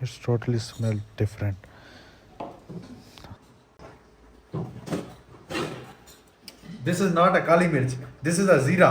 It's totally smell different. This is not a kali mirch, this is a zira.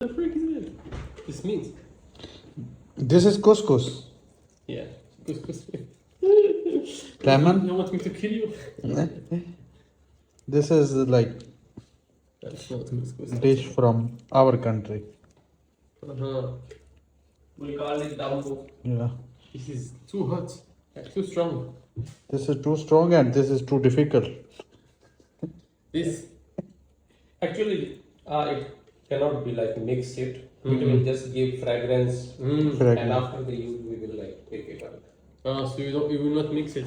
The freak is it? This means. This is couscous. Yeah. Couscous. Lemon. You want me to kill you? This is like That's not couscous. dish from our country. Uh-huh. We call it dambo. Yeah. This is too hot. Too strong. This is too strong and this is too difficult. This actually it cannot be like mix it. It will just give fragrance, Fragrance. and after the use we will like take it out. So you will not mix it.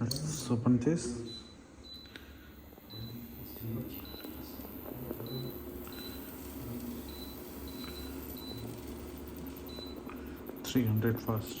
Let's open this. $300 first.